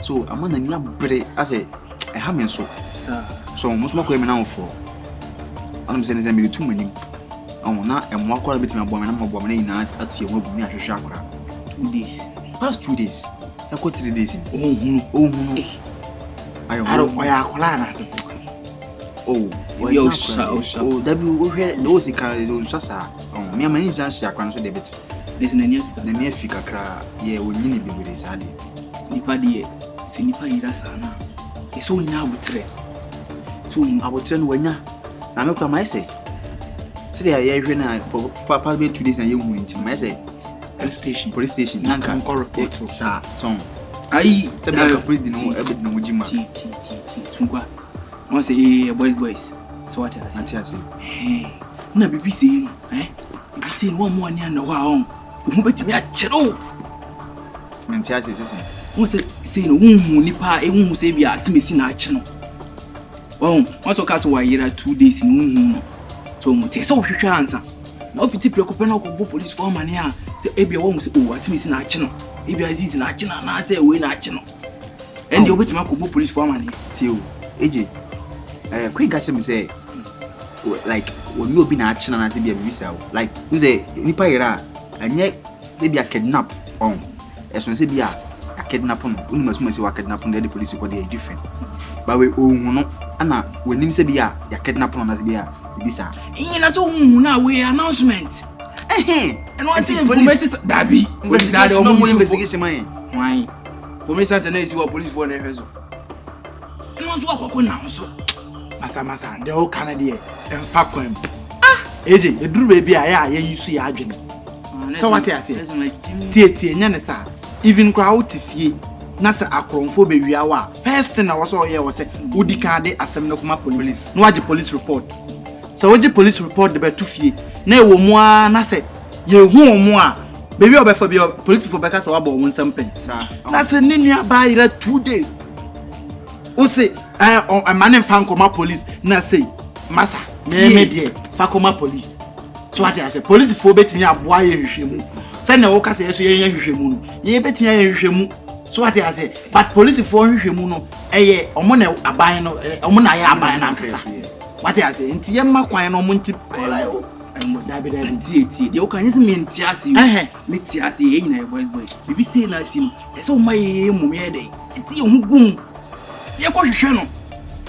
so amana nia bre ase e ha men so musuma ko emena ofo anum se ne ze me tu manim na emwa kwara betimi abua me na mabua me na ina atie wo bu mi ahwehwe akora 2 days past 2 days na ko 3 days ohunu ayo oya akola na asese dabi wo hwe no sika do sasa me amani jan hye akora so de beti this na nia fika kra ye wonyini bibire sade nipa de se nipa yira sana eso nya abotre so abotre no wanya na me kwa mai se see ya hwe na for papa be 2 days na ye hu nti mai se police station nanka report sa so ai se me police din no ebe din wujima sunkwa wọ́n say boys so what else ati na bibi sei bibi sei wọ́n mo ani na wa on mo betimi a kyereo menti ati sese wọ́n say no hu nipa hu say bia simesi na akye no wọ́n so cast wa yira 2 days ni hu no so mo te so hwehwe ansa na ofiti preocupa na ko police for mane a say ebia wọ́n say asimesi na akye no ebia azizi na akye na say we na akye no and you betimi ko police for mane tio eje quick catch me say like when you be na achina na say be bisa like you say nipa yira anye be a kidnap on eso say be a kidnap on unu masuma say wa kidnap on the police ko dey different but we ohun no ana when nim say be a kidnap on na say be a bisa na so ohun na we announcement and what say information dabi we say the investigation man why for me say na isi wa police for na hezo no so akoko na so masa de o kana de emfa kwam eje eduru be bia ya yi su ya adwene So what I say? Tie nya ne sa. Even crowd tifie. Na se akromfo be wia wa. First thing I was all here was say udi kan de asem no kuma police. No waje police report. So waje police report de be to fie. Na ewo mu a na se ye hu mu a baby obefa bi police for beka se wa bo won sampen. Na se ni nua ba ira 2 days. O say a man fan koma police na say masa me de fa koma police. So what I say police for betimi aboa ye hwehwemu. Se na wo ka se yeso ye hwehwemu no. Ye betimi ye hwehwemu. So what I say but police for hwehwemu no eye omo na aban no omo na ya aban na nkasa. What I say nti ye ma kwan no omo nti Dabi tie de o kan yesi me ntiase me tiase ye nyina boys bibi say na sim e so ma ye mum ye dey nti ye hu gum ye ko hwehwe no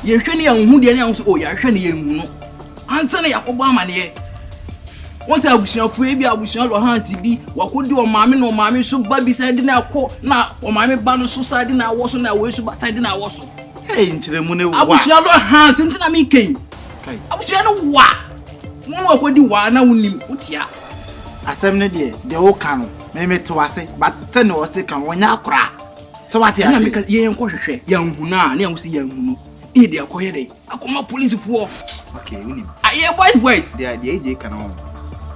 ye hwe ne ya hu de ne ya so o ya hwe ne ye hu no anse ne yakobo amane won say abusuafo e bi abusuan lo hansi bi wakodi o maame no maame so ba bi side na akọ na o maame ba no so side na awo so na we so ba side na awo so ntiremu ne wa abusuan lo hansi ntina me ken abusuan no wa Mama akodi wa na unim utia asem ne de o kan me to ase but se no o se kan wonya akora so what ya me ye enko hwehwe ya nhuna na ya wusi ya nhunu e de akoye de akoma police fo okay unim aye boys de eje kan on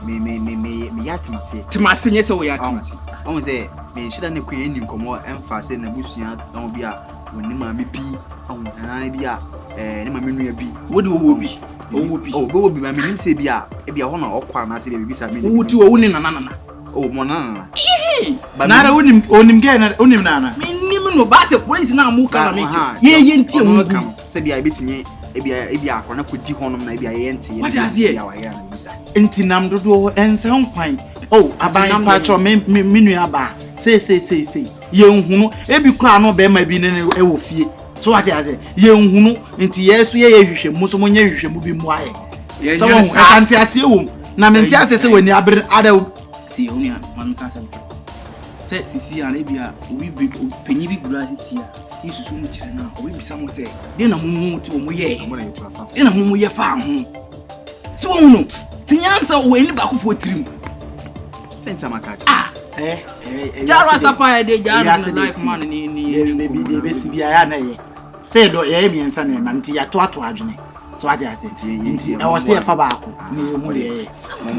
me yatimse timase nye se wo yatimse on se me shida ne kwen ni nkomo emfa se na busua on bi a woni ma me bi on na bi a ne ma menua bi wodi wo bi owo bi ma menim se bi a ho na okwa na se bi sa me wuti wo woni nana mo nana nana onim ge na onim nana menim no ba se police na amu ka na me ye ntie hu se bi a betinye ebi akona kodi honom na ebi a ye ntie what does here enti nam dodo ense nkwan aban pacho me nua ba say ye nhunu ebi kura no be ma bi ne ewo fie so what I say ye nhunu enti yesu ye hwehwemu so monye hwehwemu bi mu aye so won akanti ase wo na menti ase se wani abre ada ti oni manu ka se sisi ana bia obi penyi bi gura sisi a yesu mu kire na obi bisa mo se de na mu ti o mu ye de na mu ye fa ho so won no ti nyansa wo eni ba ko fo tirim tenta makachi Jara stapa de jara life man ni be si bia ya na ye say do ye mi ensa na nti ya to adwene so aje ase nti e wo say fa ba ko ni emu de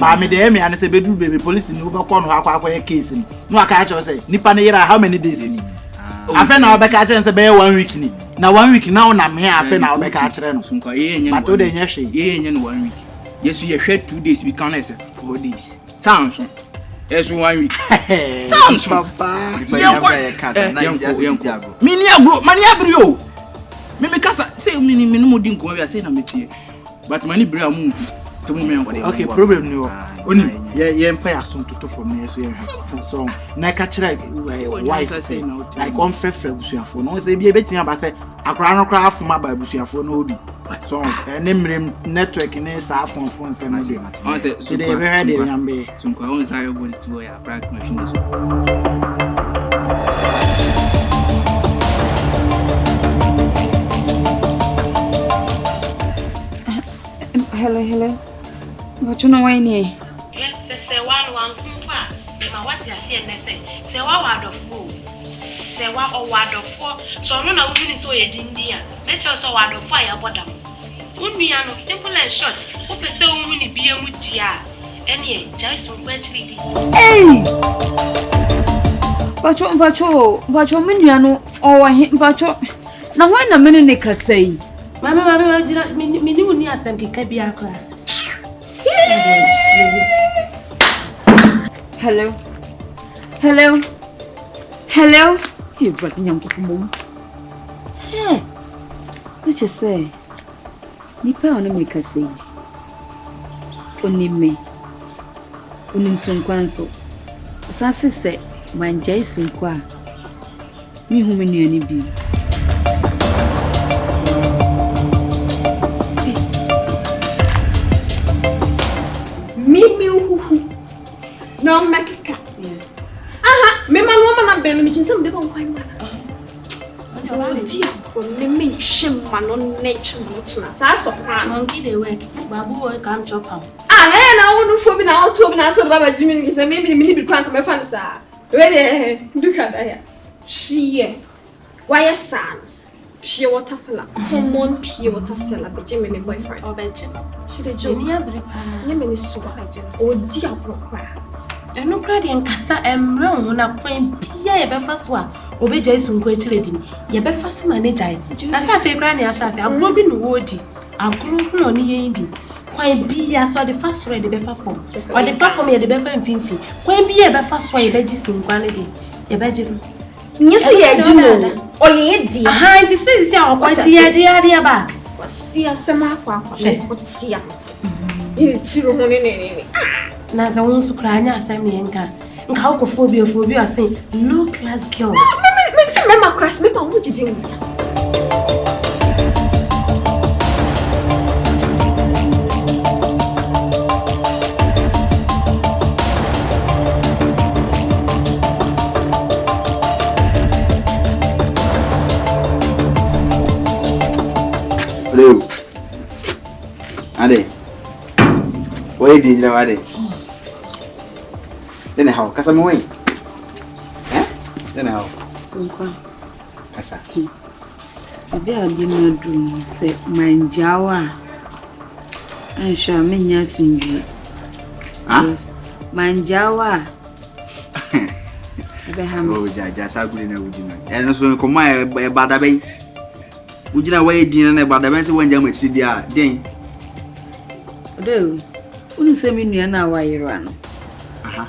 ba me de me an say bedu be police ni wo be ko no akwa ye case ni no aka ache say nipa na yira how many days ni afa na obeka ache say be 1 week ni na 1 week na na me afa na obeka ache no sunko ye nya ba to de nya hwe ye nya no 1 week yesu ye hwe 2 days we can say 4 days sounds Yes, 1 week. Sounds papa. Mini agro, mani abrio. Me kasa say mini mo din ko we say na metie. But mani bria mu to mo me ngode. Okay, problem ni wo. Oni ye mfa ya so toto from me so ye. So na ka kira wife say like on frefre busuafo. No say bia betia ba say akra no kra afoma ba busuafo no obi. So enemrem network ni sa phone say na dey. On say so dey be head dey nyambe. So ko on say body to ya crack machine so. Hello. What you know why ni? Say one kumpa. Ma what you fear na say wa wadofo. Say wa o wadofo. So no na wuni so ye dindia. Make sure so wadofo ya bodam. Unua no simple and short. Wo pese wuni bia mu dia. Ene jaisu kwanchiri di. Hey! Bacho menua no o wa bacho. Na hwan na mene ne kasai? Mama jira mini wuni asem kika bia akra. Hello. Hey, but nyam ko mum. Hey. What you say? Nipa ono me kasai. Onime. Onim sonkwanso. Asase se manjai sonkwa. Mi hu menua ni bi. No makika. Yes. Aha, me manu mana benu mi chinsem de kon kwai mana. me shim man on nature. That's a plan. Monkey they work. Babu will come chop him. I won't for me now to me. That's what Baba Jimmy is. And maybe me be crank my fans are. Ready? Look at that. She, why a son? Pure water seller, common pure water seller, but Jimmy, my boyfriend. Or Benjamin. She the Jimmy, Jimmy is so high. Oh, dear, and no crowd and Cassa am wrong when I point Pierre Befaswa, obey Jason Quay Lady. Ye Befas manager. As I feel granny, I shall say, I'm rubbing woody. I'm grouping on the ending. Quite be as saw the first way the Befa form. Or the far for me at the Befa and Finfi. Quite be a Befas way, Bedgis Granny. Ye Bedgin. You see a Jimmy. Oh, ye dear. Behind the says, you're quite the back. See a summer papa. What's see out? It's your money. Now, I want to cry now, Sammy and Can. And how could phobia say, low class girl. Remember, crash me, what you doing? Hello. Ade. Why did you Ade? Then how? Kasa mo way. Then how? So kwa. Kasa. Bibi adi na drum se manjawa. Ansha menya sunji. Manjawa. Oh, ja sa gudi na wudi na. E no so ko ma e bada ben. Wudi na way din na e bada ben se wanja ma chidi dia den. Odo. Uni se mi nua na wa yero ano. Aha.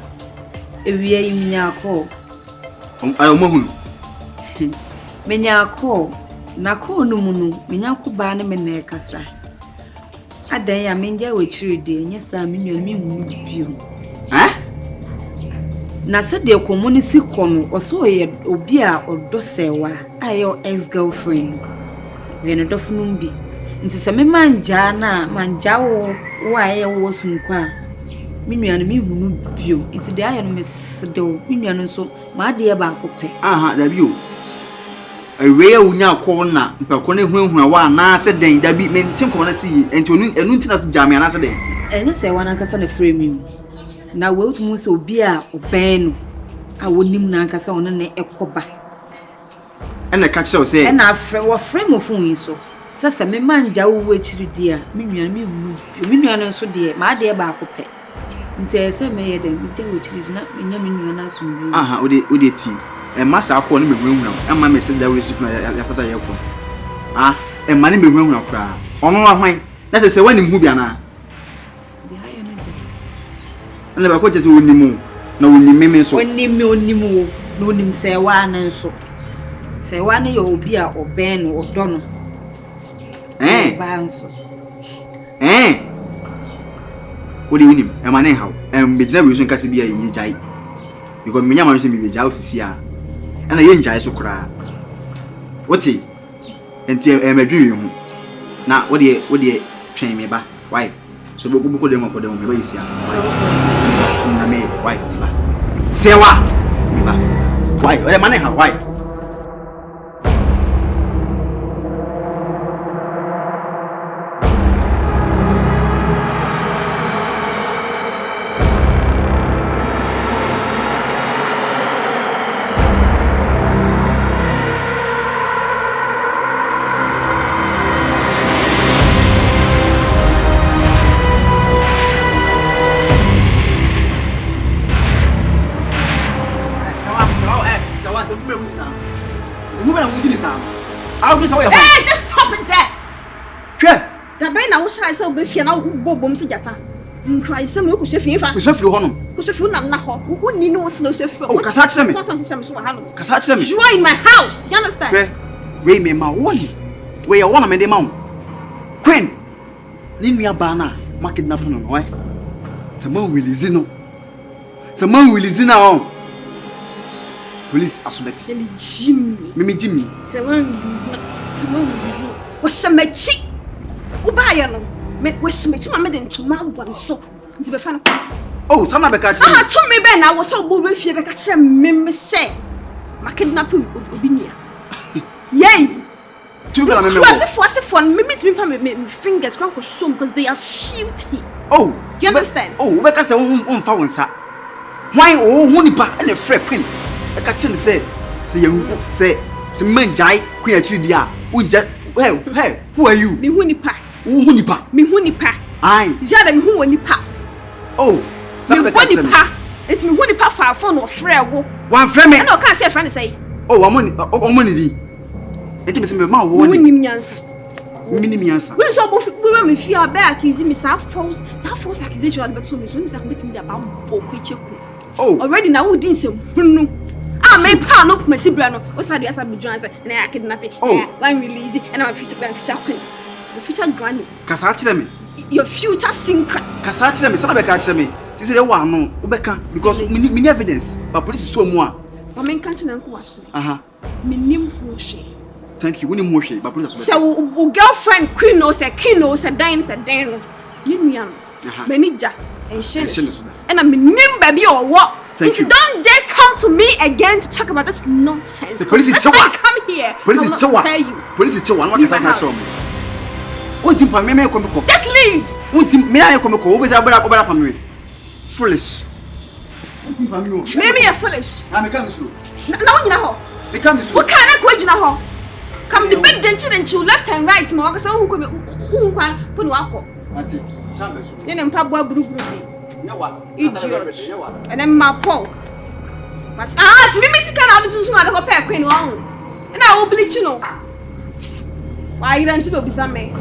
Ewie imnyako. Ayo mohunu. Menyako na ko no munu menyako ba ne mena kasa. Adan ya menja we chiride nya sa me nua mi hu bio. Na se de community kono oso ye obi a odo sewa ayo ex girlfriend. Ye no dofunum bi. Nti se me manja na manja wo aye wo sunkwa. Me nua no mi hu bio. Nti de aye no mesdo. Me nua no so ma de ba akopɛ. Aha, da bio. Ewe ya unya ko na mpako ne hunhuna wa na se den da bi mentin ko na si enti enu ntina se jame na se den. Ene se wana kasa na frame you. Na we utumu se obi a oben no a wonim na kasa ono ne ekoba. Ene ka kire o se. Ena afre wo frame of fun yi so. Sasa me manja wo achiridi a me nua me hu. Me nua no so de ma de ba akopɛ. Nti se me ye den me je wo achiridi na me nya me nua na so nwi. Aha, ode ti. E masa akọ ne mehunhuna. E ma me se da we ship na ya sata ye ko. E ma ne mehunhuna kra. Ono wa hwan. Na se wani hu bia na. Bi hayo no de. Ana ba ko je se wonimu. Na wonimeme so. Onimu wo. Na onim se wa na nso. Se wa ne ye obi a oben no odo no. Ba nso. Odi wonim. E ma ne hawo. Be jina we so nkase bia yi jai. Because me nyama se me be jai osisi a. Ana ye njai so kura. Woti? Enti e madwi hu. Na wodi twen me ba. Why? So buko dem ko dem me ba yisi a. Na me why? Ba. Sewa. Me ba. Why? Wale mane ha why? Hey, just stop it there. Sure. Da be na wo shy say obefia na wo bom se jata. Nkrai se me ko se fifa. We so firi ho no. Ko se fiu nam na ho. Wo ni no se no se fiu. Oh, kasa kire me. Kasa kire me. You are in my house. You understand? We me ma woni. We ya wona me de ma wo. Queen. Ni nua ba na ma kidnap no no, Sama release no. Sama release na on. Police asubeti. Mimi Jimmy. Sama wo shamachi. Wo ba ya no. Me wo shamachi ma me de ntoma bwan so. Nti be fa no. Oh, sama be ka kire. To me be na wo so bo be fie be ka kire me se. Ma kidnap obi nia. Yay! Two girl me. For me fingers crack so because they are filthy. Oh, you understand? Oh, we can say on fa wonsa. Why hu nipa na frɛ queen. E ka kye ne say you say man jai queen achi dia. Hey, who are you? Me hu nipa. Hu nipa. Me hu nipa. Ai. Zia me hu nipa. Oh, me nipa. It's me hu nipa fa phone or frɛ wo. One frɛ me. No can say friend say. Oh, omoni di. Enti me say me ma wo ni. Nim nyansa. Minim nyansa. We so we me fear back accuse me say false accusation at beto me so me say bet me da ba boku cheku. Oh, already now we din say hunu. Ah, me pa no me sibra no. O say dey asa me join say na kidnap it. One release and our future queen. The future granny. Kasa kire me. Your future sinker. Kasa kire me, say be ka kire me. Ti say dey wa no, wo be ka because me evidence. But police so mu a. O me kan kire nko waso. Aha. Me nim ho hwe. Thank you. We need more shit. But police so girlfriend queen no say dine no. Ni nua no. Manager and share. And I'm nim baby or what? If you don't dare come to me again to talk about this nonsense. The police is come here. Police is Police is what can I say? What team for me come come. Just leave. What team me I come come. What about family? Foolish. Maybe you're foolish. I'm coming through. Now you know. They come through. What can I go jina ho? Come the bed and chill left and right. Ma waka say who kwan put no akọ. Ati. Come through. Ye nem pa boa buru. Yawa. Idiot. And then my paw. Mas ti me sika na do so na de ko pe queen wo ho. Na wo bleach no. Why you don't go bisa me?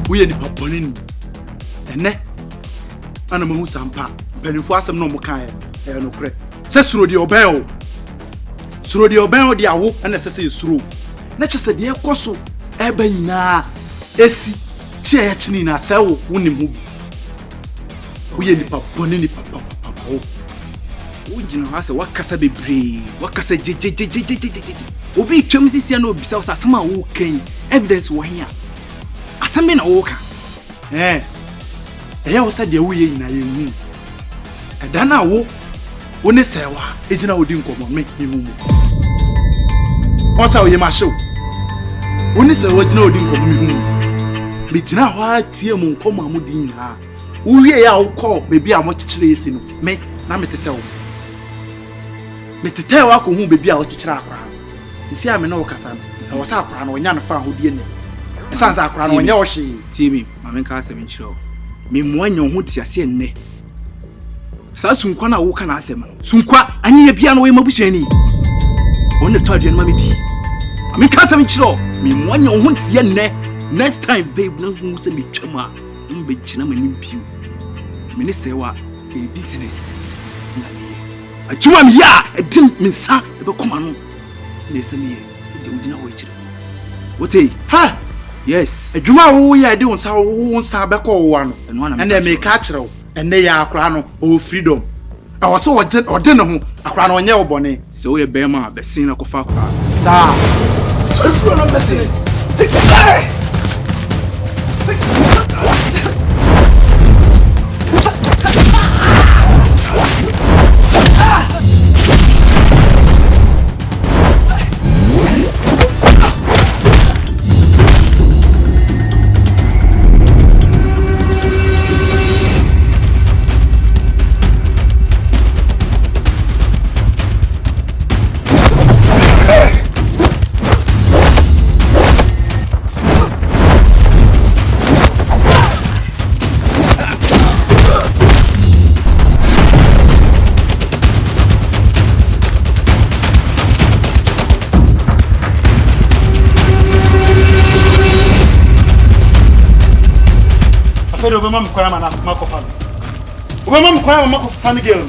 We ni paponi ni. Ene ana mahu sampa. Penifo asem no mo kan e no kre. Se suro de oben o. Suro de oben o de awo na se suro. Na chese de ekoso e ba nyina esi tie ya chini na se wo woni mu. We ni paponi ni papa. Ujina hase wakasa bebre, wakasa jejejejejejeje. Obi twam sisia na obisa osasema wo kan. Evidence wo hia. Asame na wo ka. Eya wo sade wo ye nyina ye hu. Eda na wo ne sewa ejina odi nkomo me hu mu. Onsa oye ma show. Oni se wo gina odi nkomo mi hu. Me gina ho atie mu nkomo amudi nyina. Uwie ya wo call baby a mo kikire esi no. Me na metete wo. Metete wo akohu baby a wo kikire akora. Sisi a me na wo kasa no. Na wo sa akora no onya no fa hodie ne. Esanza akora no onya wo hye. Tie me, ma me ka asem nchiro. Me moanya ho tiase enne. Sa sunkwa na wo ka na asem. Sunkwa anye bia no we mabushani. Onne to aduan ma me di. Ma me ka asem nchiro. Me moanya ho tie enne. Next time babe na hu se me twama. Mbe china manim piu. Me ne sewa e business. Na me. Ajuma me ya edim me nsa e be koma no. Na ese me e de udina wo chire. Wote ha yes adwuma wo ya de wo nsa be ko wo ano na me ka kire wo enne ya akora no o freedom a wo so ode ne ho akora no onye wo bone se wo ye be ma be sin na ko fa akora sa so furo no be sin Obama mkwama na makofa. Obama mkwama makofa ni girl.